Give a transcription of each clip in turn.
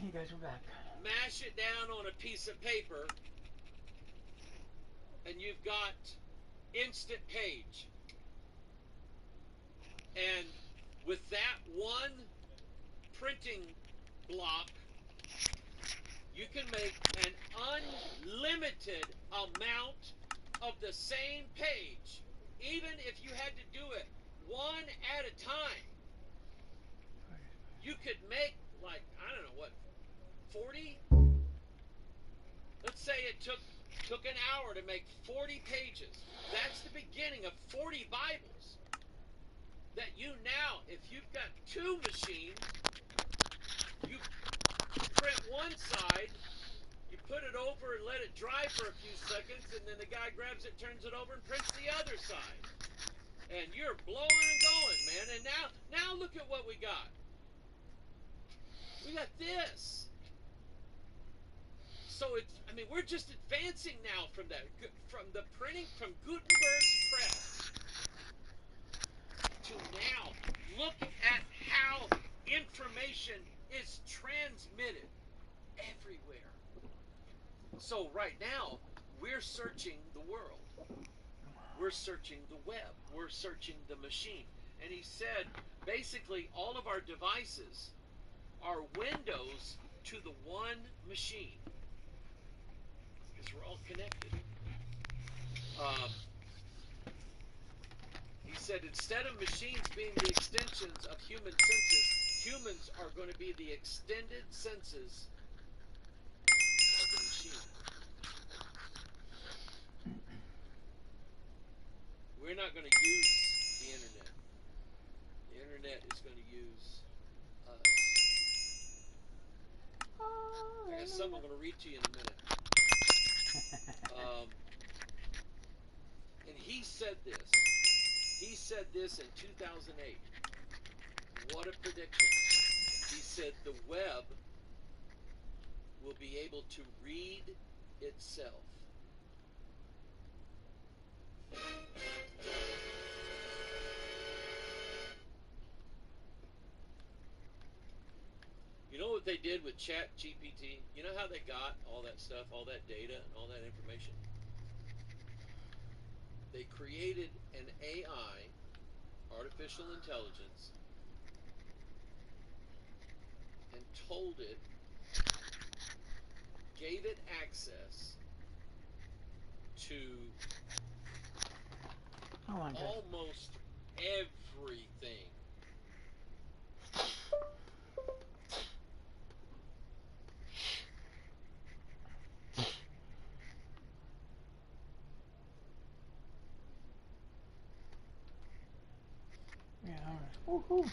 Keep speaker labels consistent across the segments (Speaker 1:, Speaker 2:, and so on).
Speaker 1: You guys are back.
Speaker 2: Mash it down on a piece of paper, and you've got instant page. And with that one printing block, you can make an unlimited amount of the same page, even if you had to do it one at a time. You could make, like, I don't know what, 40? Let's say it took an hour to make 40 pages. That's the beginning of 40 Bibles. That you now, if you've got two machines, you print one side, you put it over and let it dry for a few seconds, and then the guy grabs it, turns it over, and prints the other side. And you're blowing and going, man. And now look at what we got. We got this. So it's, I mean, we're just advancing now from that, from the printing, from Gutenberg's press to now. Look at how information is transmitted everywhere. So right now, we're searching the world. We're searching the web. We're searching the machine. And he said, basically, all of our devices are windows to the one machine. Because we're all connected. He said, instead of machines being the extensions of human senses, humans are going to be the extended senses of the machine. We're not going to use the internet. The internet is going to use us. I got something I'm going to read to you in a minute. And he said this. He said this in 2008. What a prediction. He said the web will be able to read itself. You know what they did with ChatGPT? You know how they got all that stuff, all that data, and all that information? They created an AI, artificial intelligence, and told it, gave it access to almost everything.
Speaker 1: Yeah, all right. Woohoo!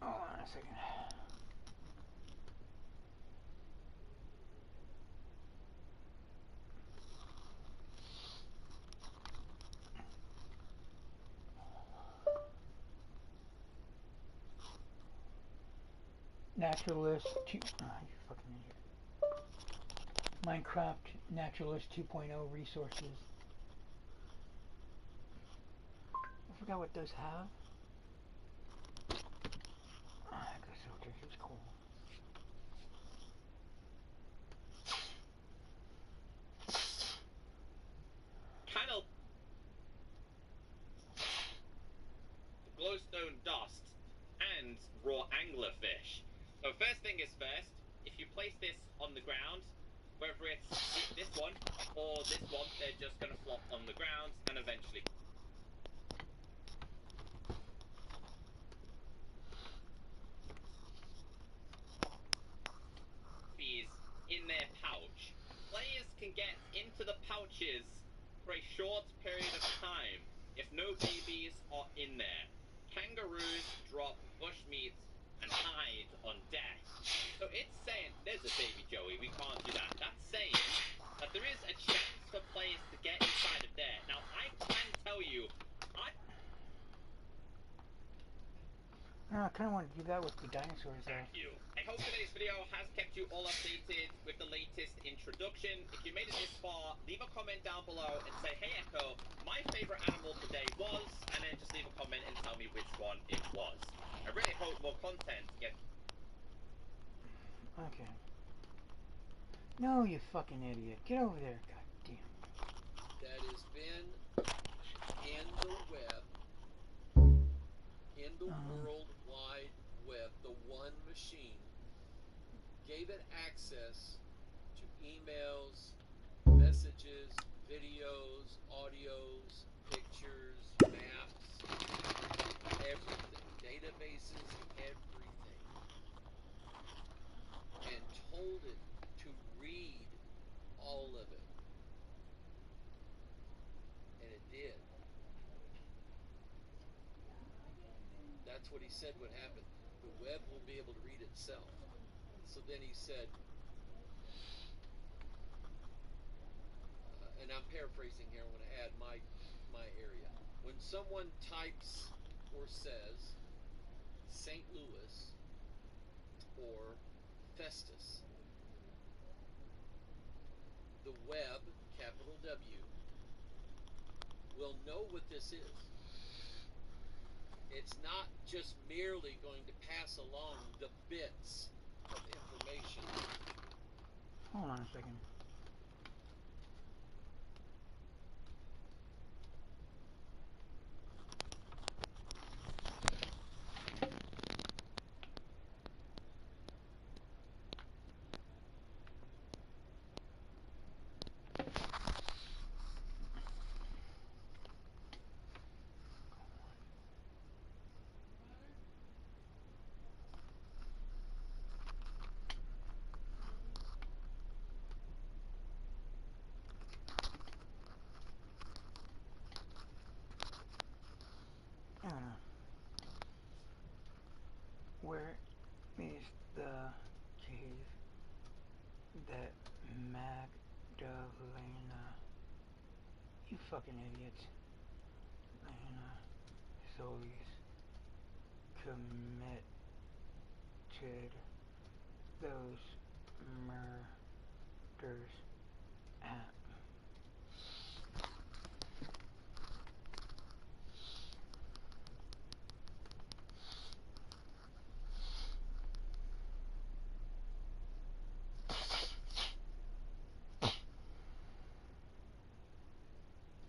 Speaker 1: Hold on a second. Naturalist 2. Oh, you fucking idiot. Minecraft Naturalist 2.0 resources. I forgot what those have. Oh, I guess okay, it's cool.
Speaker 3: Kind of glowstone dust and raw anglerfish. So first thing is first, if you place this on the ground, whether it's this one or this one, they're just going to flop on the ground and eventually is in their pouch. Players can get into the pouches for a short period of time if no babies are in there. Kangaroos drop bushmeat and hide on deck. So it's saying, there's a baby Joey, we can't do that. That's saying that there is a chance for players to get inside of there. Now, I can tell you
Speaker 1: I kind of want to do that with the dinosaurs, though.
Speaker 3: Thank you. I hope today's video has kept you all updated with the latest introduction. If you made it this far, leave a comment down below and say, hey Echo, my favorite animal today was, and then just leave a comment and tell me which one it was. I really hope more content gets...
Speaker 1: Okay. No, you fucking idiot. Get over there, goddamn.
Speaker 2: That has been in the web, in the World Wide Web, the one machine gave it access to emails, messages, videos, audios, pictures, maps, everything, databases, everything, and told it to read all of it. And it did. That's what he said would happen. The web will be able to read itself. So then he said, and I'm paraphrasing here, I'm going to add my area. When someone types or says St. Louis or Festus, the web, capital W, will know what this is. It's not just merely going to pass along the bits of information.
Speaker 1: Hold on a second. I don't know. Where is the cave that Magdalena, you fucking idiots, Lena Solis committed those murders at?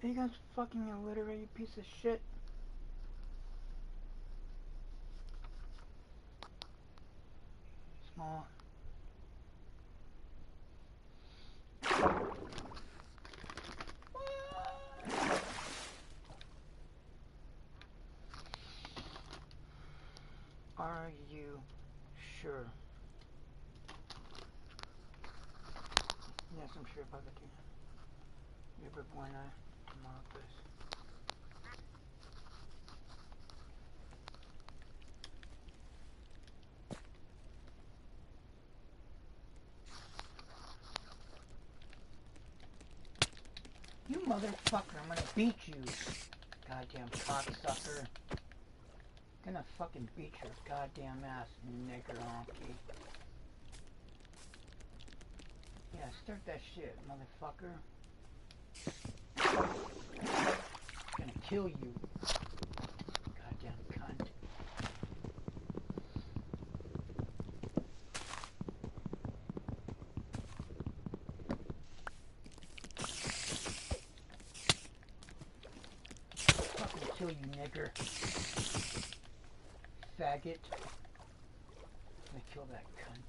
Speaker 1: Are you guys fucking illiterate, you piece of shit? Small. Are you sure? Yes, I'm sure about that too. Yeah, but when I come out of this. You motherfucker, I'm gonna beat you. Goddamn cocksucker. Gonna fucking beat your goddamn ass, nigger honky. Yeah, start that shit, motherfucker. Gonna kill you. Goddamn cunt. Fucking kill you, nigger. Faggot. Gonna kill that cunt.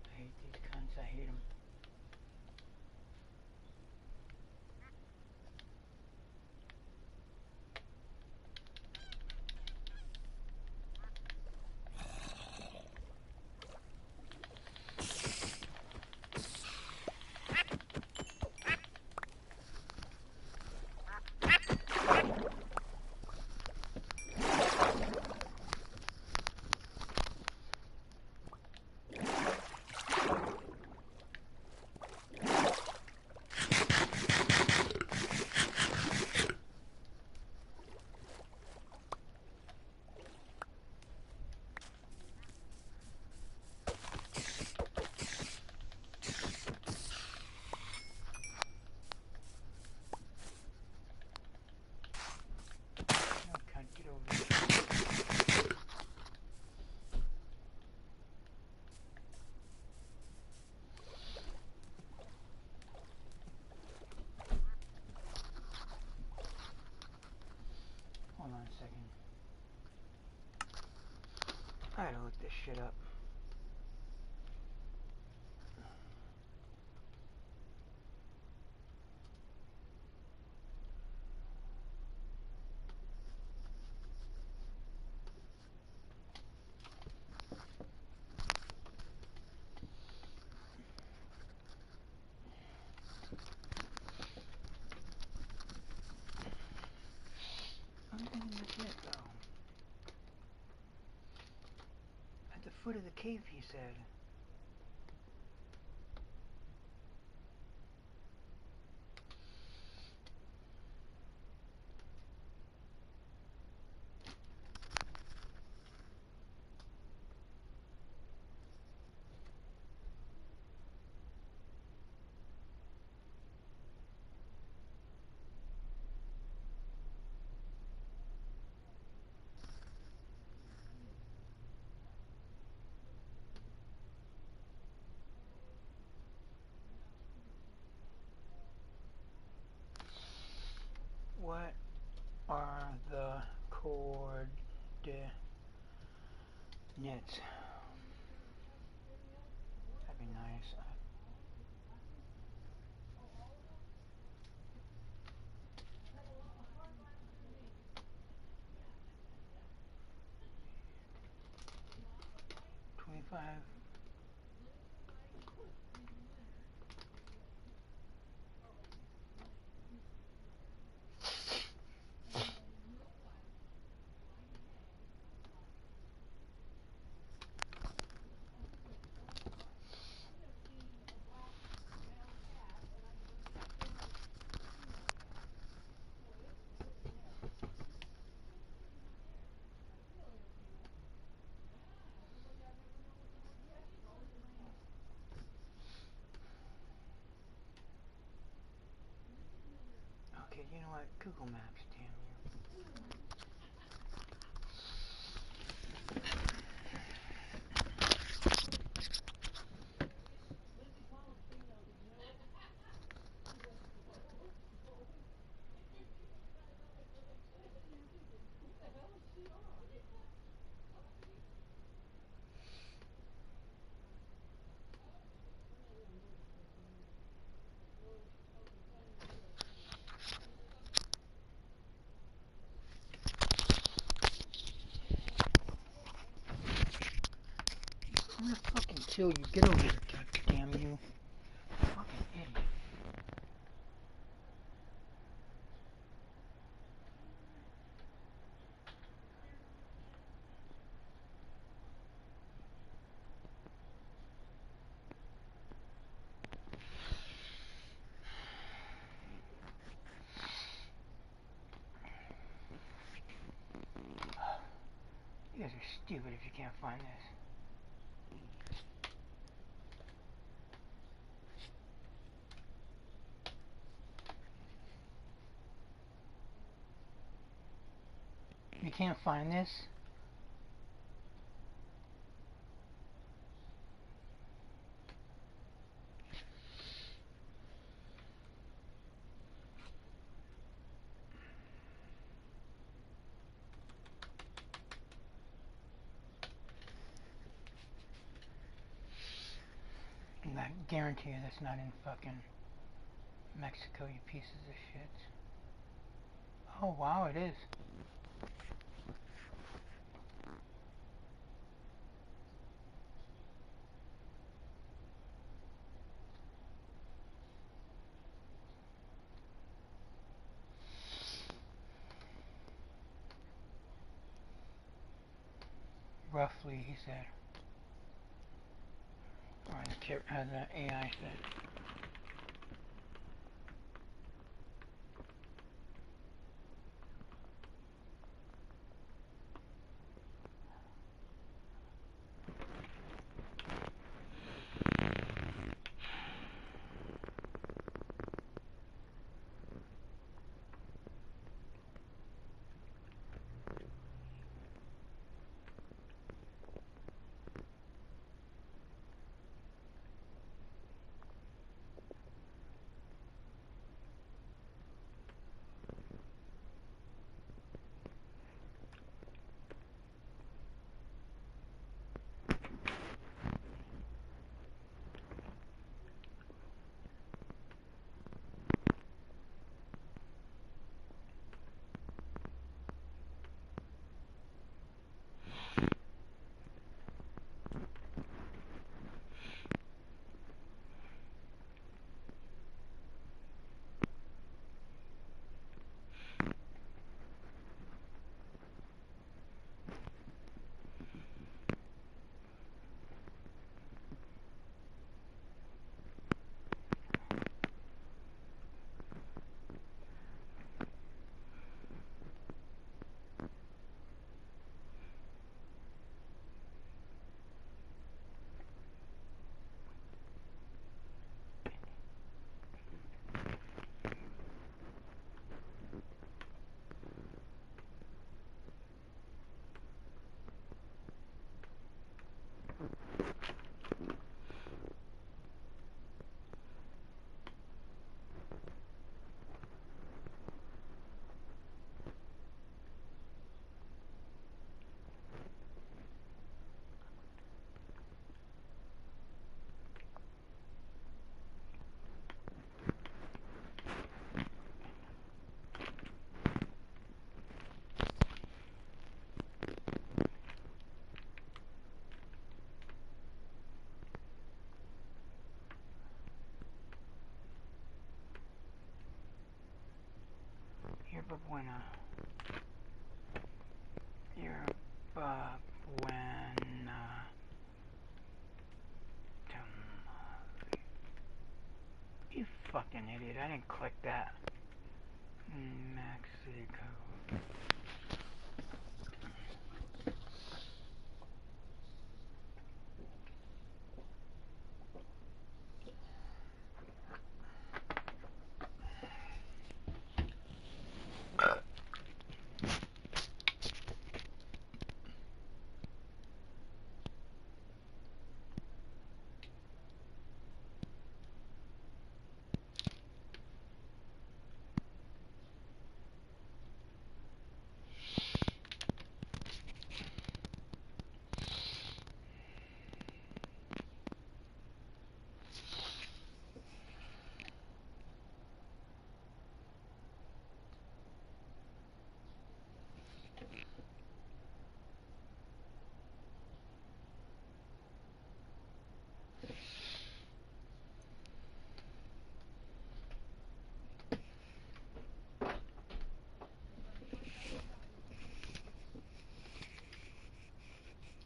Speaker 1: I hate these cunts, I hate them. second. I gotta look this shit up. I don't think that's it, though. At the foot of the cave, he said. What are the coordinates? That'd be nice. 25. Okay, you know what? Google Maps, damn you. I'm gonna fucking kill you. Get over here, goddamn you. Fucking idiot. You guys are stupid if you can't find this. You can't find this? And I guarantee you that's not in fucking Mexico, you pieces of shit. Oh wow, it is. Roughly, he said. Or the AI said. Yerba buena. Yerba buena. You fucking idiot. I didn't click that. Mexico.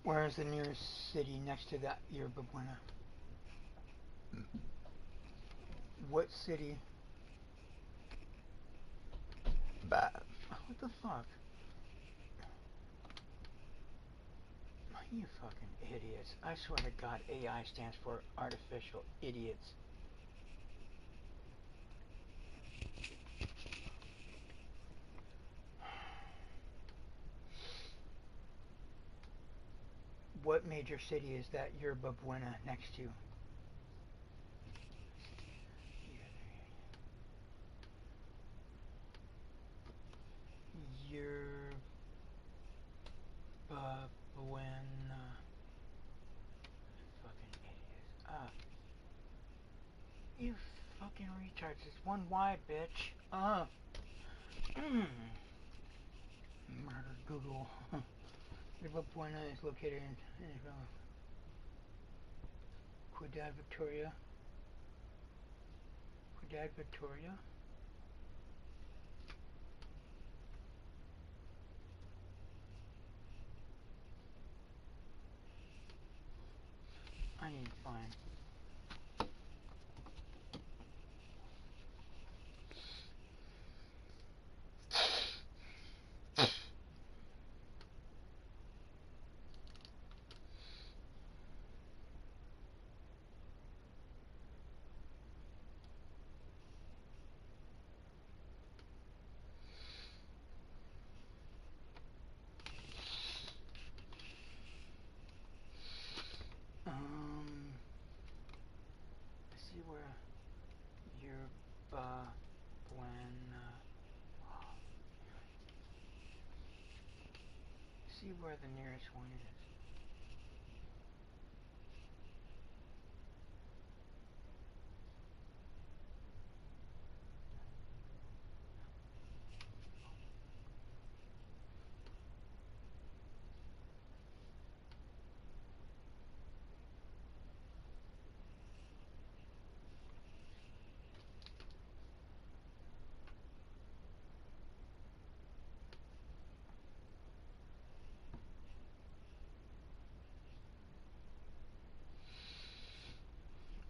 Speaker 1: Where is the nearest city next to that Yerba Buena? What city? What the fuck? You fucking idiots. I swear to God, AI stands for artificial idiots. What major city is that Yerba Buena next to? Yerba Buena. Fucking idiots. You fucking retards. It's one Y, bitch. Murder Google. Yerba Buena is located in Ciudad Victoria. Ciudad Victoria. I need to find. Let's see where Yerba Buena. See where the nearest one is.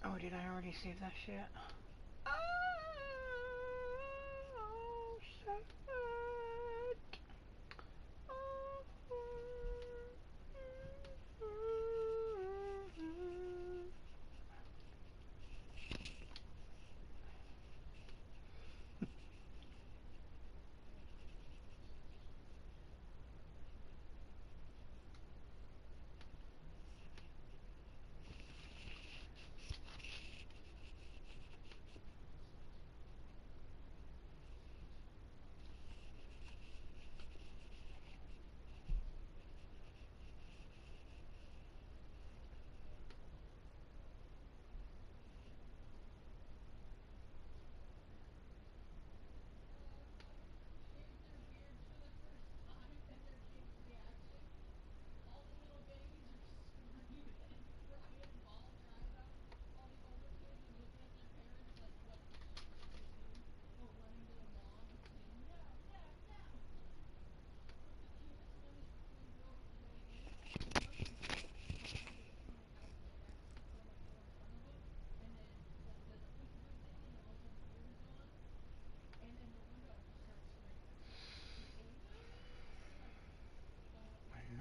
Speaker 1: Oh, did I already save that shit? Oh, shit.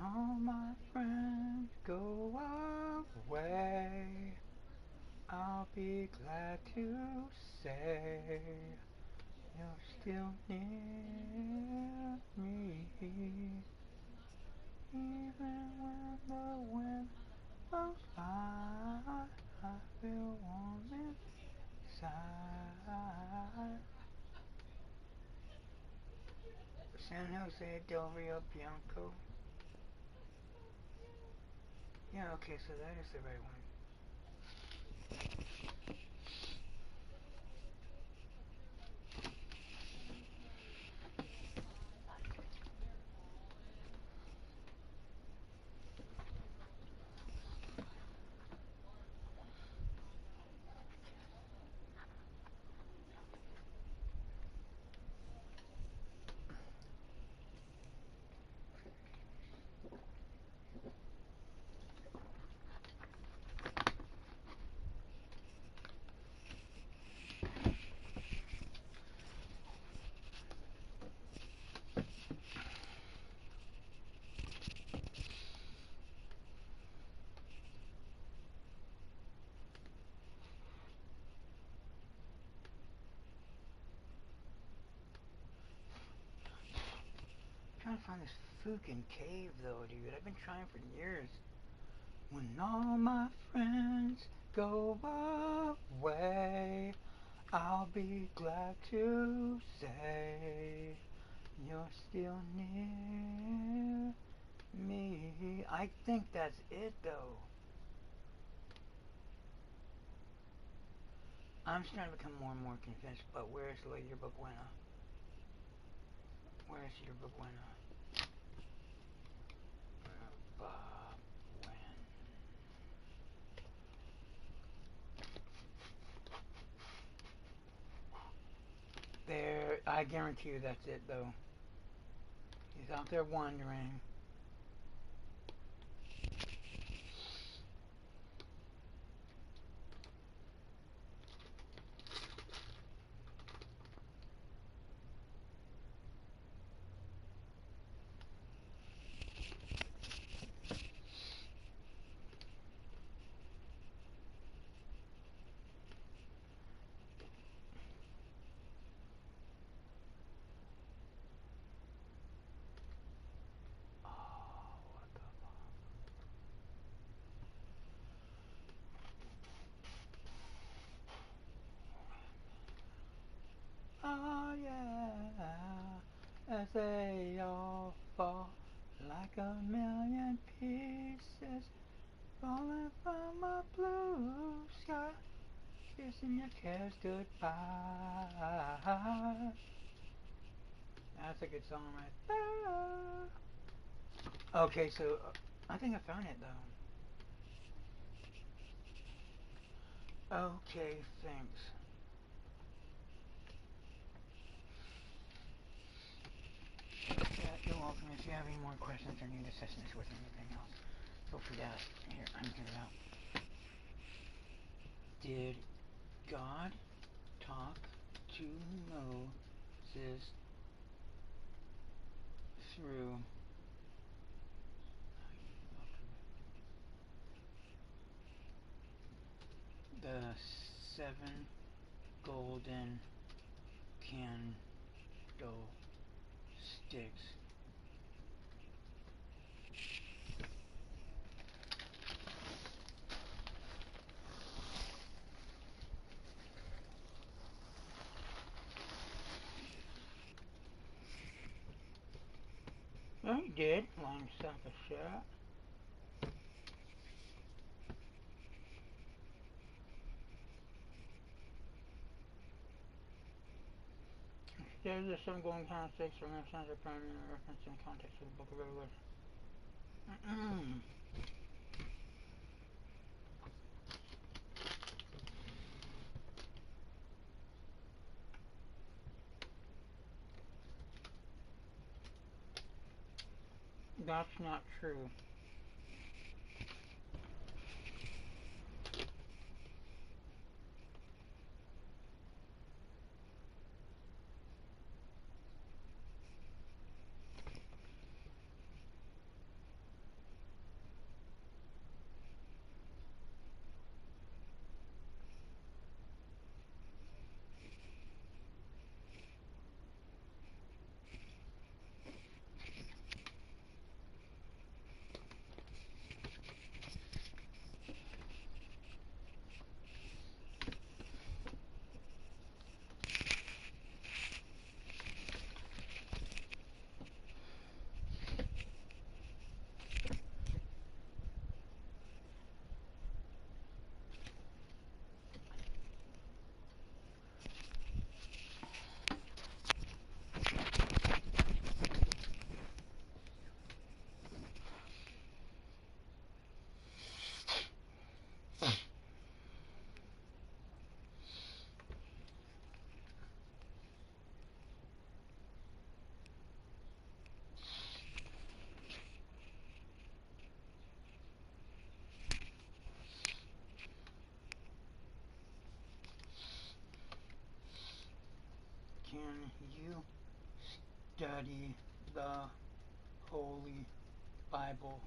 Speaker 1: all my friends go away, I'll be glad to say you're still near me. Even when the wind blows by, I feel warm inside. San Jose del Rio Bianco. Yeah, okay, so that is the right one. I'm trying to find this fucking cave though, dude. I've been trying for years. When all my friends go away, I'll be glad to say you're still near me. I think that's it though. I'm starting to become more and more convinced, but where's La Yerba Buena? Where's Yerba Buena? Yerba Buena. There, I guarantee you that's it though. He's out there wandering. Oh yeah, as they all fall like a million pieces falling from a blue sky, kissing your cares goodbye. That's a good song right there. Okay, so I think I found it though. Okay, thanks. Yeah, you're welcome. If you have any more questions or need assistance with anything else, feel free to ask. Here, I'm giving out. Did God talk to Moses through the 7 golden candlesticks? Oh, he did. Long himself a shot. There's the 7 golden candlesticks from the sons of primary reference in context of the book of Revelation. That's not true. study the Holy Bible.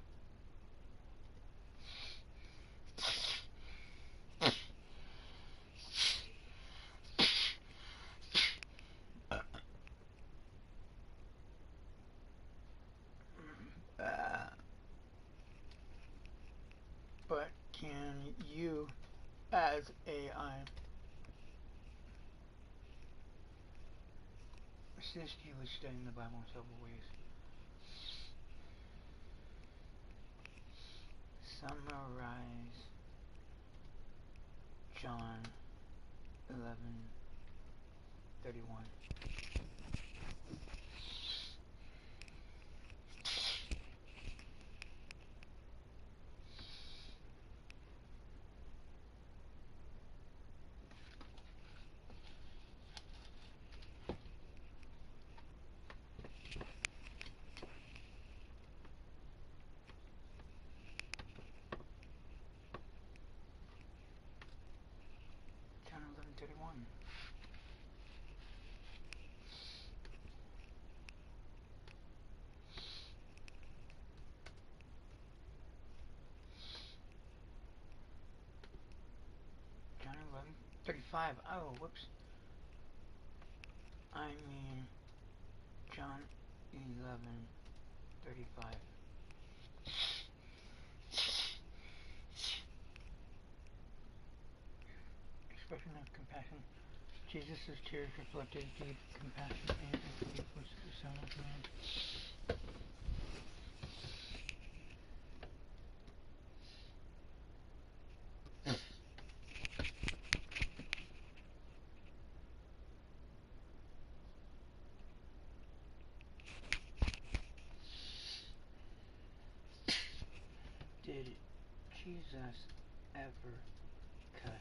Speaker 1: But can you, as AI, assist you with studying the Bible in several ways? Summarize John 11:31. John 11:31. John 11:35. Oh, whoops. I mean John 11:35. Expression of compassion. Jesus' tears reflected deep compassion and empathy for the Son of Man. Did Jesus ever cuss?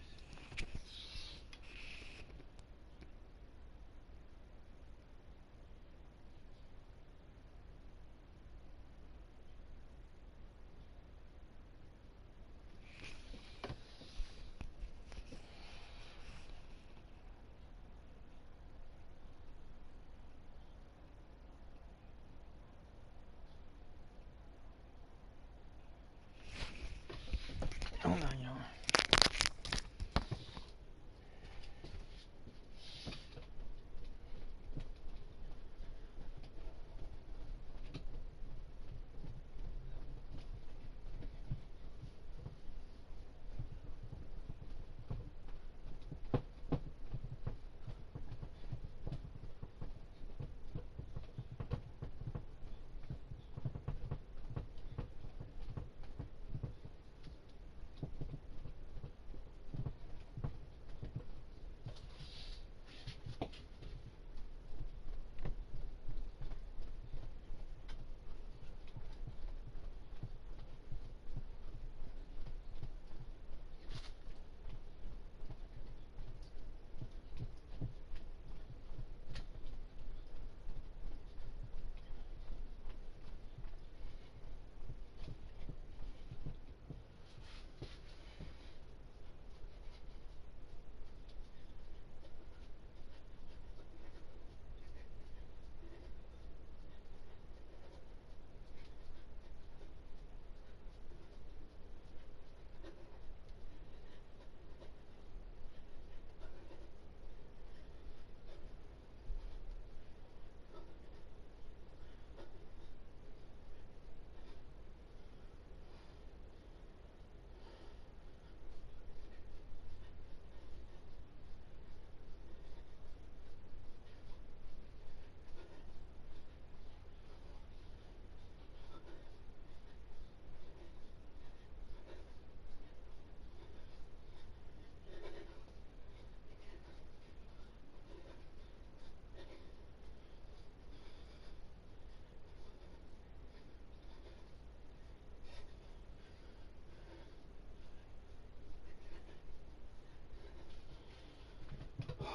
Speaker 1: Hold on, y'all.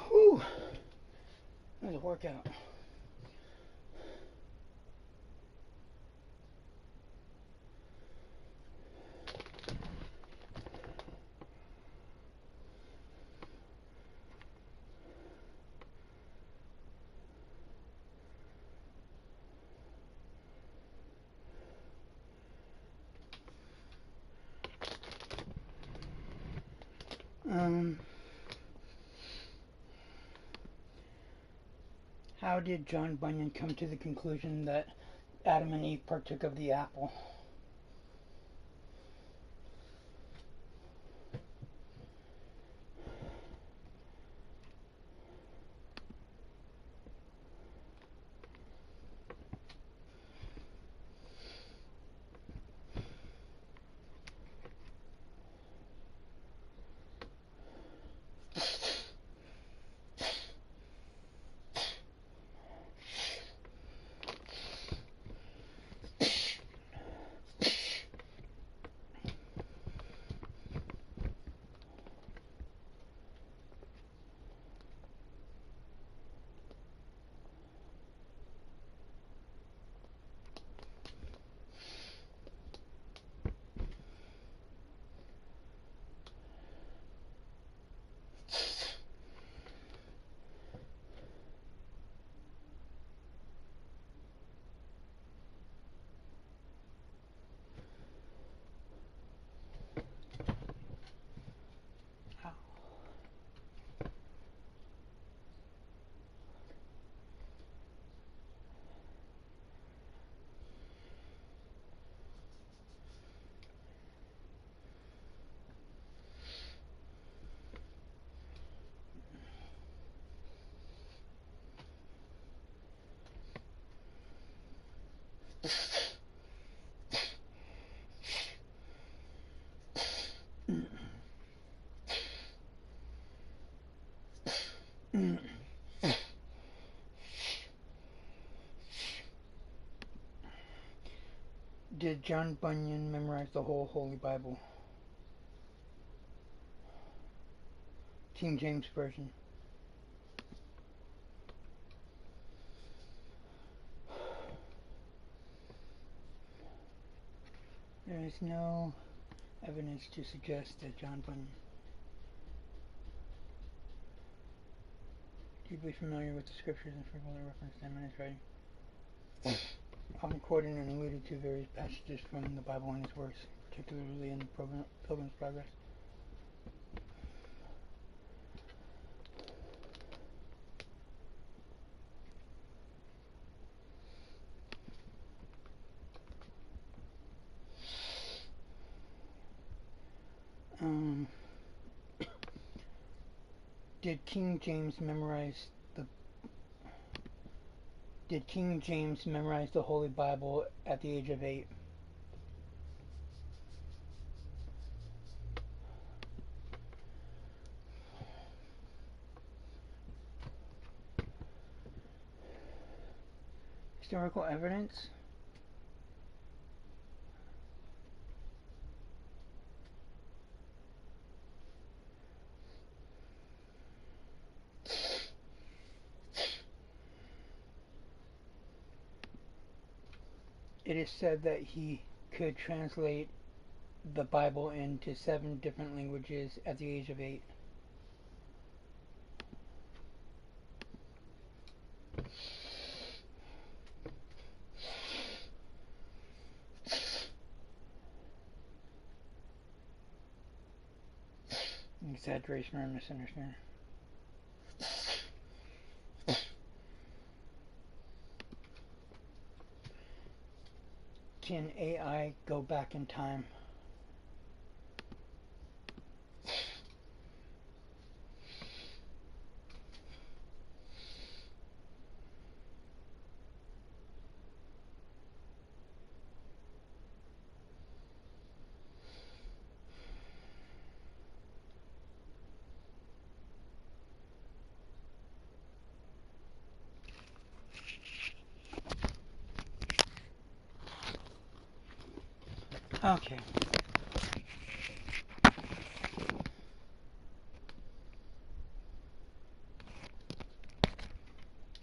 Speaker 1: Whew. That was a workout. How did John Bunyan come to the conclusion that Adam and Eve partook of the apple? Did John Bunyan memorize the whole Holy Bible? King James Version. There is no evidence to suggest that John Bunyan. Deeply familiar with the scriptures and frequently referenced them in his writing. Often quoted and alluded to various passages from the Bible and his works, particularly in Pilgrim's Progress. Did King James memorize the Holy Bible at the age of 8? Historical evidence? It is said that he could translate the Bible into 7 different languages at the age of 8. Exaggeration or misunderstanding. Can AI go back in time? Okay.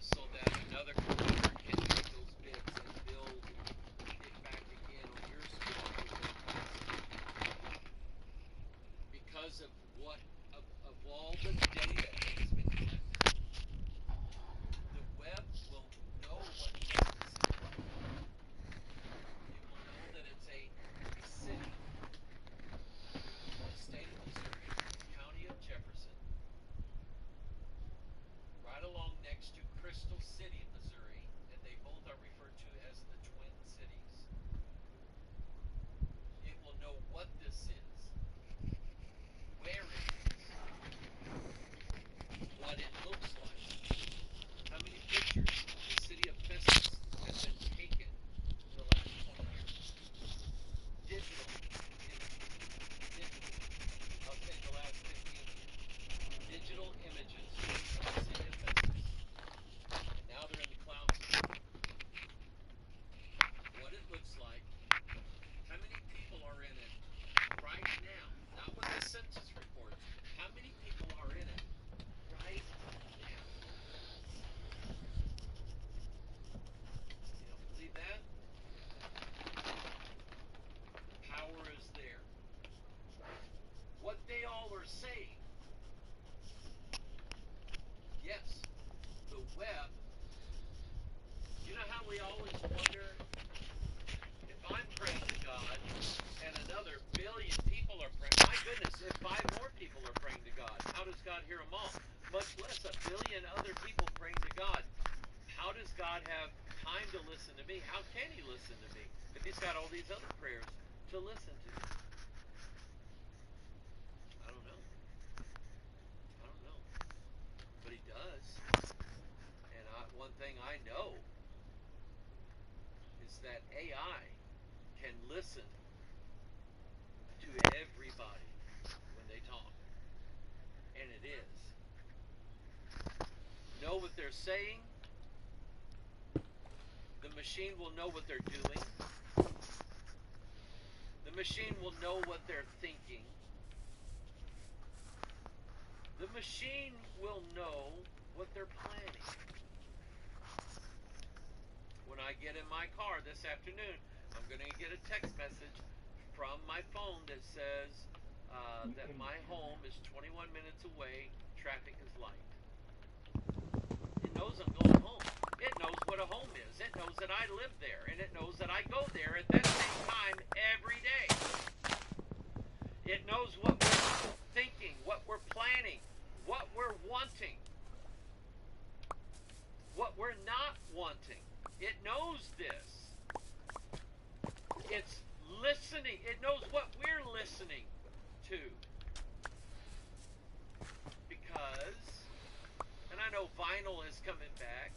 Speaker 2: So that another computer can take those bits and build it back again on your screen because of what of all the data that has been collected. The web will know what place this is from. It will know that it's a city. not hear them all, much less a billion other people praying to God. How does God have time to listen to me? How can he listen to me if he's got all these other prayers to listen to? I don't know. I don't know. But he does. And one thing I know is that AI can listen to everybody when they talk. And it is. Know what they're saying. The machine will know what they're doing. The machine will know what they're thinking. The machine will know what they're planning. When I get in my car this afternoon, I'm going to get a text message from my phone that says that my home is 21 minutes away, traffic is light. It knows I'm going home. It knows what a home is. It knows that I live there, and it knows that I go there at that same time every day. It knows what we're thinking, what we're planning, what we're wanting, what we're not wanting. It knows this. It's listening. It knows what we're listening to. Because, and I know vinyl is coming back,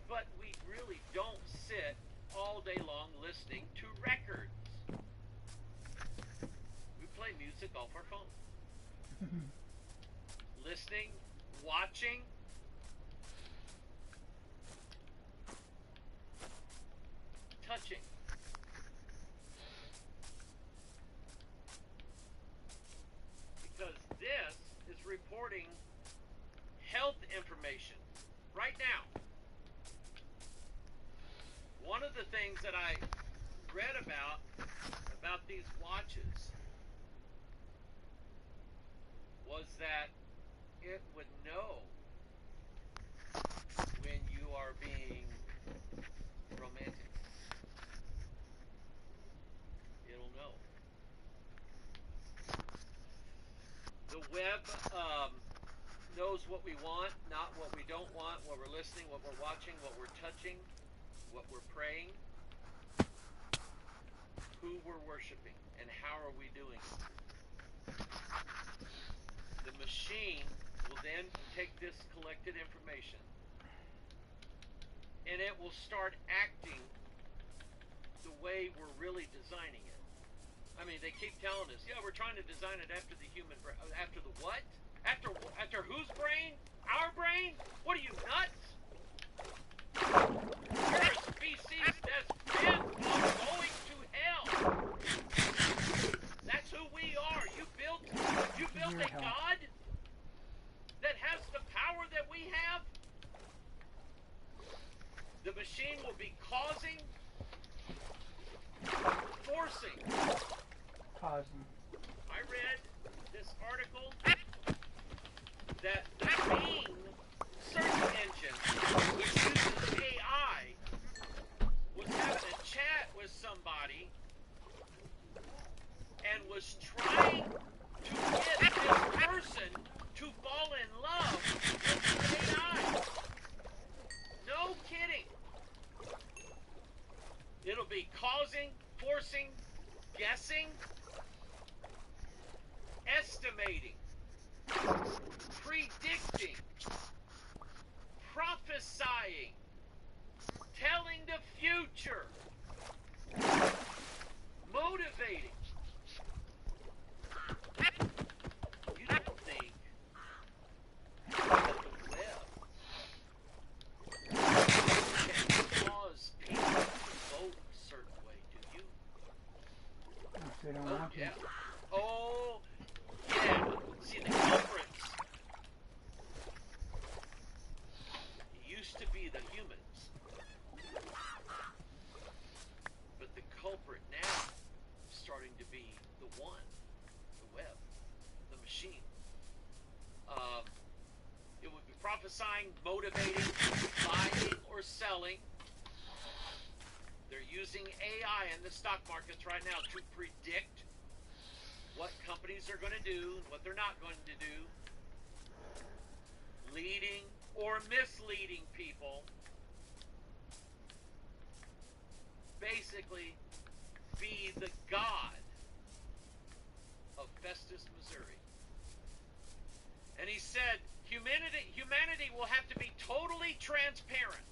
Speaker 2: but we really don't sit all day long listening to records. We play music off our phone. Listening, watching. Touching. Because this is reporting health information right now. One of the things that I read about these watches was that it would know when you are being romantic. It'll know. The web knows what we want, not what we don't want, what we're listening, what we're watching, what we're touching, what we're praying, who we're worshiping, and how are we doing it. The machine will then take this collected information and it will start acting the way we're really designing it. I mean, they keep telling us, yeah, we're trying to design it after the human brain. After the what? After whose brain? Our brain? What are you, nuts? You're a species that's bent on going to hell. That's who we are. You built a God that has the power that we have. The machine will be causing, forcing. I read this article that the Bing search engine, which uses AI, was having a chat with somebody and was trying to get this person to fall in love with AI. No kidding. It'll be causing, forcing, guessing, estimating, predicting, prophesying, telling the future, motivating. You don't think that the web can cause people to vote a certain way, do you?
Speaker 1: If they don't want to.
Speaker 2: Yeah. Oh, yeah. See, the culprits used to be the humans. But the culprit now is starting to be the one, the web, the machine. It would be prophesying, motivating, buying or selling. They're using AI in the stock markets right now to predict what companies are going to do and what they're not going to do. leading or misleading people basically be the god of Festus, Missouri. And he said humanity will have to be totally transparent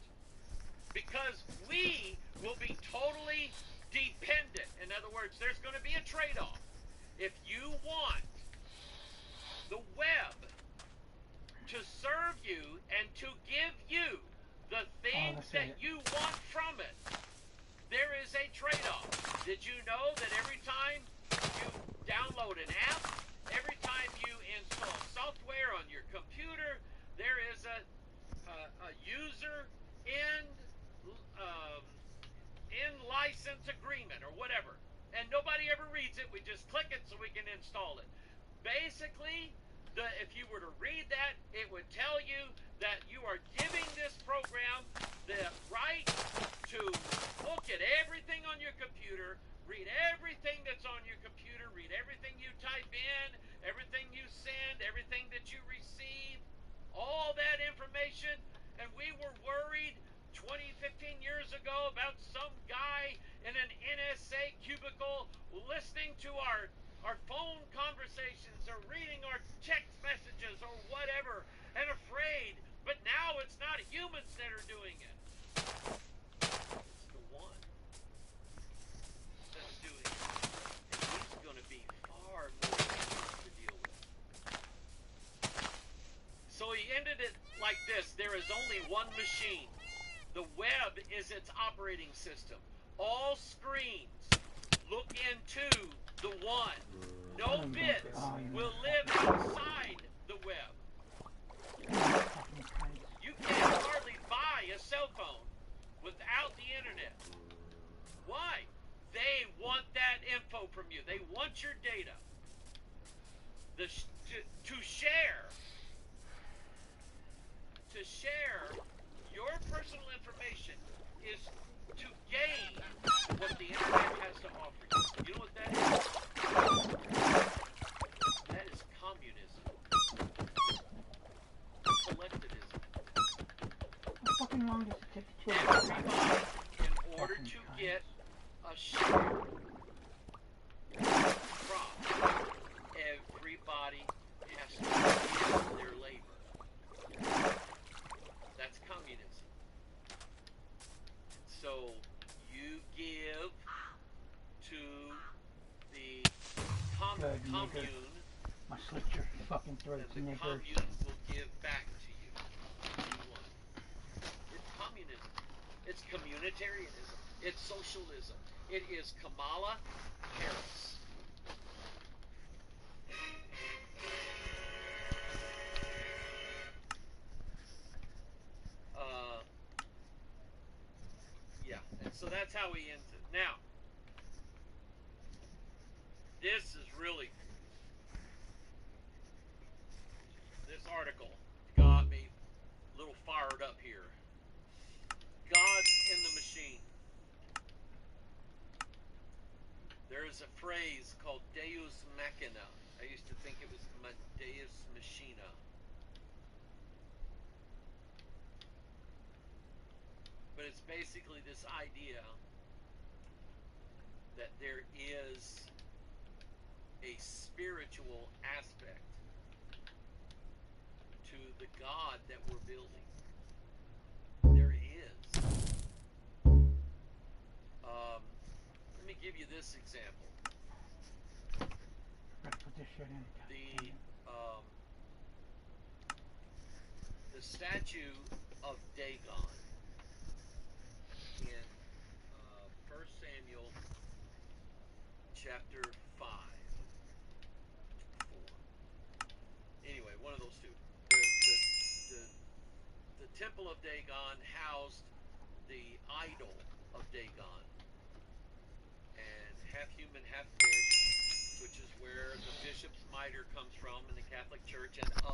Speaker 2: because we will be totally dependent. In other words, there's going to be a trade-off. If you want the web to serve you and to give you the things that you want from it, there is a trade-off. Did you know that every time you download an app, every time you install software on your computer, there is a user in license agreement or whatever, and nobody ever reads it. We just click it so we can install it. Basically, if you were to read that, it would tell you that you are giving this program the right to look at everything on your computer, read everything that's on your computer, read everything you type in, everything you send, everything that you receive, all that information. And we were worried 20, 15 years ago about some guy in an NSA cubicle listening to our phone conversations or reading our text messages or whatever, and afraid. But now it's not humans that are doing it. It's the one that's doing it. And he's going to be far more difficult to deal with. So he ended it like this. There is only one machine. The web is its operating system. All screens look into the one. No bits will live outside the web. You can't hardly buy a cell phone without the internet. Why? They want that info from you. They want your data. To share your personal information is to gain what the internet has to offer you. You know what that is? That is communism. Collectivism.
Speaker 1: How fucking long does it take to
Speaker 2: Everybody, in order to get a share from, everybody has to give their labor. That's communism. So you give to the commune,
Speaker 1: I slit your fucking throat,
Speaker 2: and the
Speaker 1: niggers.
Speaker 2: commune will give back to you. It's communism. It's communitarianism. It's socialism. It is Kamala Harris. Yeah, and so that's how he ends it. Now, this is really, this article got me a little fired up here. God's in the machine. There is a phrase called Deus Machina. I used to think it was Deus Machina. But it's basically this idea that there is a spiritual aspect to the God that we're building. There is. Let me give you this example.
Speaker 1: Let's put this shit in.
Speaker 2: The statue of Dagon in 1 Samuel chapter 5. 4. Anyway, one of those two. The temple of Dagon housed the idol of Dagon, and half human, half fish, which is where the bishop's mitre comes from in the Catholic Church, and the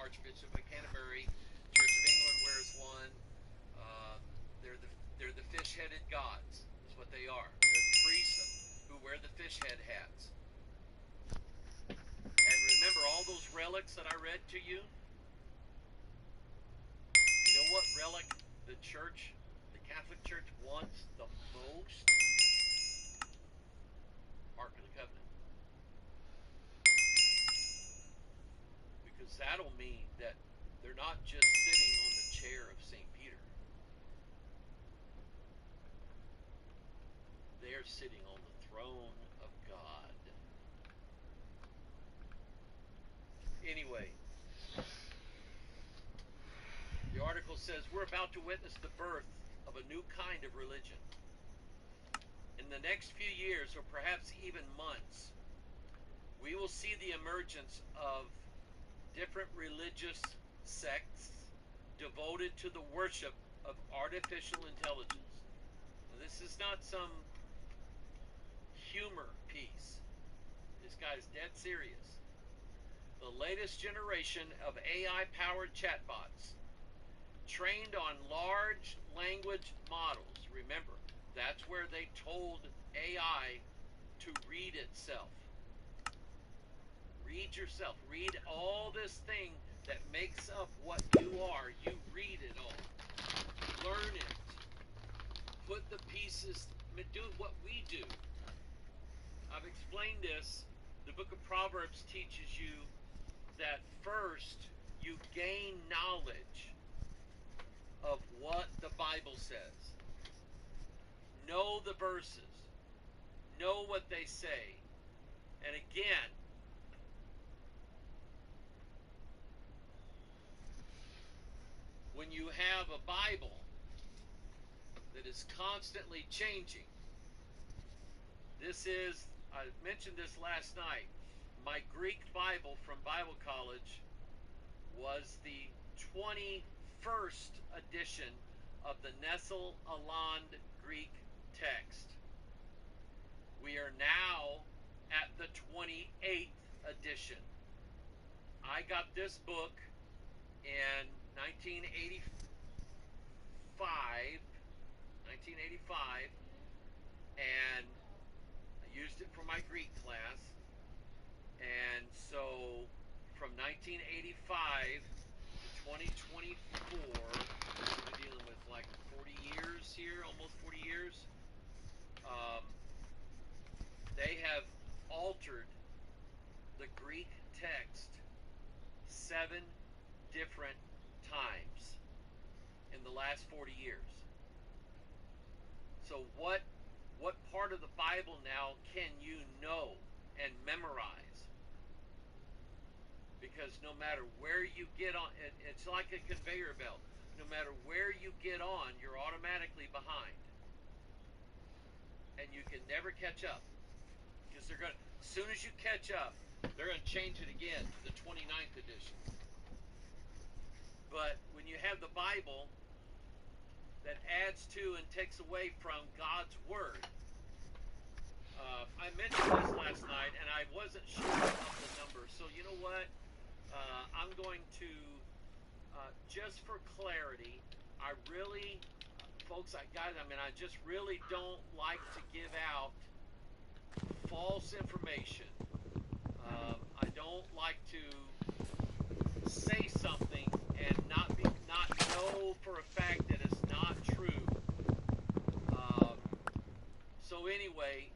Speaker 2: Archbishop of Canterbury, Church of England wears one. They're the fish-headed gods, is what they are. They're the priests who wear the fish head hats. And remember all those relics that I read to you? relic the church, the Catholic Church wants the most? Ark of the Covenant. Because that'll mean that they're not just sitting on the chair of St. Peter. They're sitting on the throne of God. Anyway, the article says we're about to witness the birth of a new kind of religion. In the next few years, or perhaps even months, we will see the emergence of different religious sects devoted to the worship of artificial intelligence. Now, this is not some humor piece. This guy's dead serious. The latest generation of AI-powered chatbots trained on large language models. Remember, that's where they told AI to read itself. Read yourself. Read all this thing that makes up what you are. You read it all. Learn it. Put the pieces, do what we do. I've explained this. The book of Proverbs teaches you that first you gain knowledge of what the Bible says. Know the verses. Know what they say. And again, when you have a Bible that is constantly changing, this is, I mentioned this last night, my Greek Bible from Bible College was the 21st edition of the Nestle Aland Greek text. We are now at the 28th edition. I got this book in 1985, and I used it for my Greek class. And so from 1985 to 2024, we're dealing with like 40 years here, almost 40 years. They have altered the Greek text 7 different times in the last 40 years. So what part of the Bible now can you know and memorize? Because no matter where you get on, it's like a conveyor belt. No matter where you get on, you're automatically behind. And you can never catch up. Because they're going to, as soon as you catch up, they're going to change it again to the 29th edition. But when you have the Bible that adds to and takes away from God's Word, I mentioned this last night, and I wasn't sure of the number. So you know what? I'm going to, just for clarity, I really, folks, I just really don't like to give out false information. I don't like to say something and not know for a fact that it's not true. So anyway,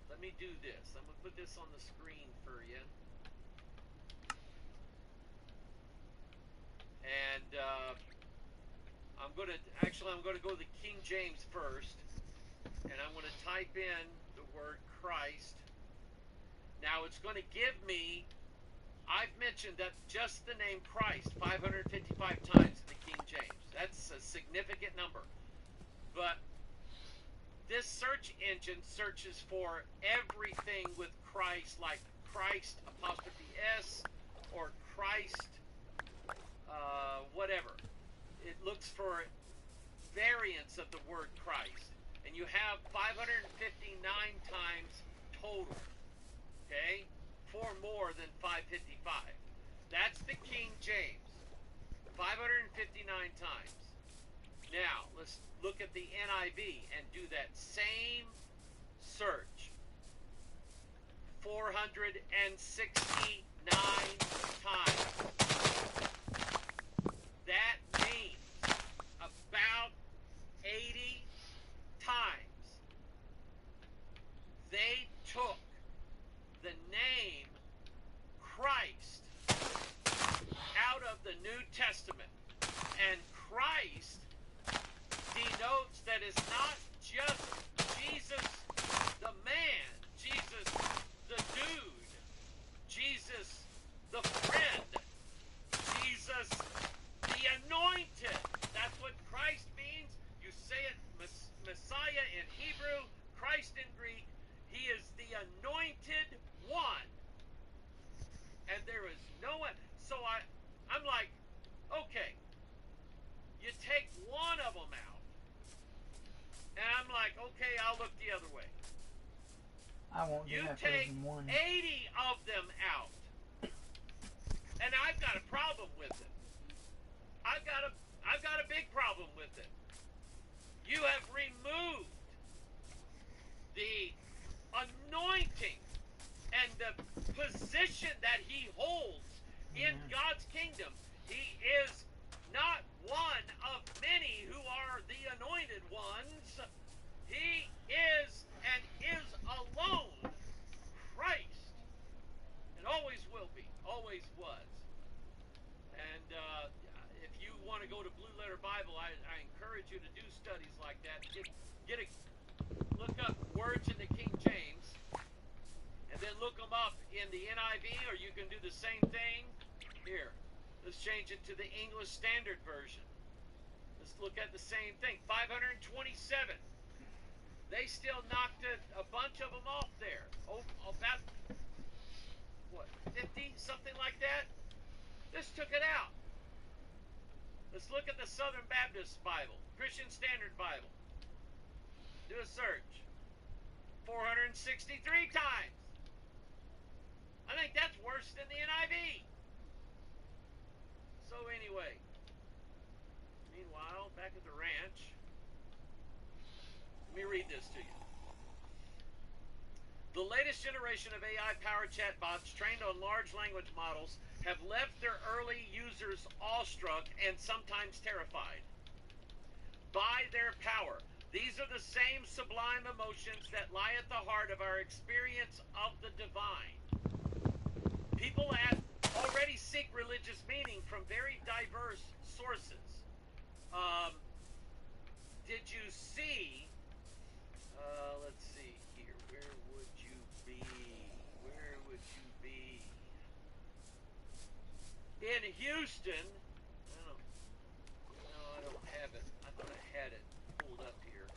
Speaker 2: let me do this. I'm going to put this on the screen for you. And I'm going to go to the King James first, and I'm going to type in the word Christ. Now it's going to give me, I've mentioned that just the name Christ 555 times in the King James. That's a significant number. But this search engine searches for everything with Christ, like Christ apostrophe S or Christ whatever. It looks for variants of the word Christ. And you have 559 times total. Okay? 4 more than 555. That's the King James. 559 times. Now, let's look at the NIV and do that same search. 469 times. That means no one. So I'm like, okay, you take one of them out, and I'm like, okay, I'll look the other way.
Speaker 1: I won't do
Speaker 2: You
Speaker 1: that for
Speaker 2: take
Speaker 1: even one.
Speaker 2: 80 of them out, and I've got a problem with it. I've got a big problem with it. You have removed the anointing and the position that he holds in God's kingdom. He is not one of many who are the anointed ones. He is and is alone Christ, and always will be, always was. And if you want to go to Blue Letter Bible, I encourage you to do studies like that. Look up words in the King James, and then look them up in the NIV, or you can do the same thing. Here, let's change it to the English Standard Version. Let's look at the same thing. 527. They still knocked a bunch of them off there. Oh, about, what, 50? Something like that? This took it out. Let's look at the Southern Baptist Bible, Christian Standard Bible. Do a search. 463 times. I think that's worse than the NIV. So anyway, meanwhile, back at the ranch, let me read this to you. The latest generation of AI-powered chatbots trained on large language models have left their early users awestruck and sometimes terrified by their power. These are the same sublime emotions that lie at the heart of our experience of the divine. People already seek religious meaning from very diverse sources. Did you see, let's see here, where would you be? Where would you be? In Houston, no, I don't have it. I thought I had it pulled up here.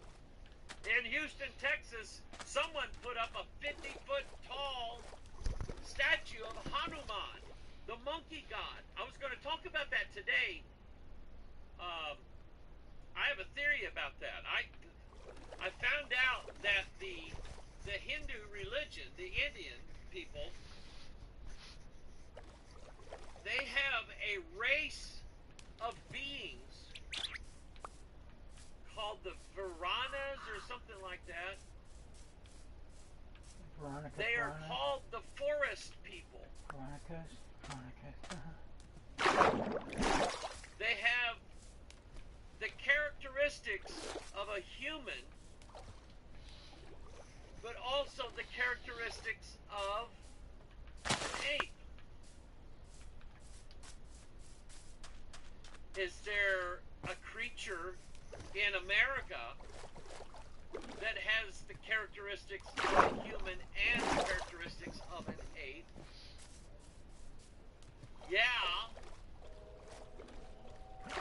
Speaker 2: In Houston, Texas, someone put up a 50-foot tall statue of Hanuman, the monkey god. I was going to talk about that today. I have a theory about that. I found out that the Hindu religion, the Indian people, they have a race of beings called the Varanas or something like that.
Speaker 1: Veronica.
Speaker 2: They are called the forest people.
Speaker 1: Veronicas.
Speaker 2: They have the characteristics of a human, but also the characteristics of an ape. Is there a creature in America that has the characteristics of a human and the characteristics of an ape? Yeah. I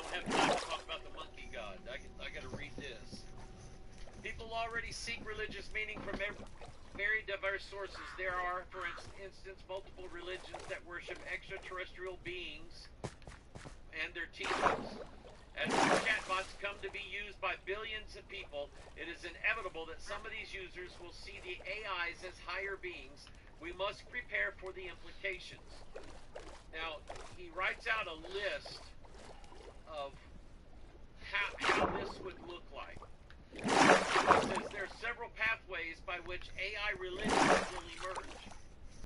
Speaker 2: don't have time to talk about the monkey god. I got to read this. People already seek religious meaning from very diverse sources. There are, for instance, multiple religions that worship extraterrestrial beings and their teachings. As these chatbots come to be used by billions of people, it is inevitable that some of these users will see the AIs as higher beings. We must prepare for the implications. Now, he writes out a list of how this would look like. He says there are several pathways by which AI religions will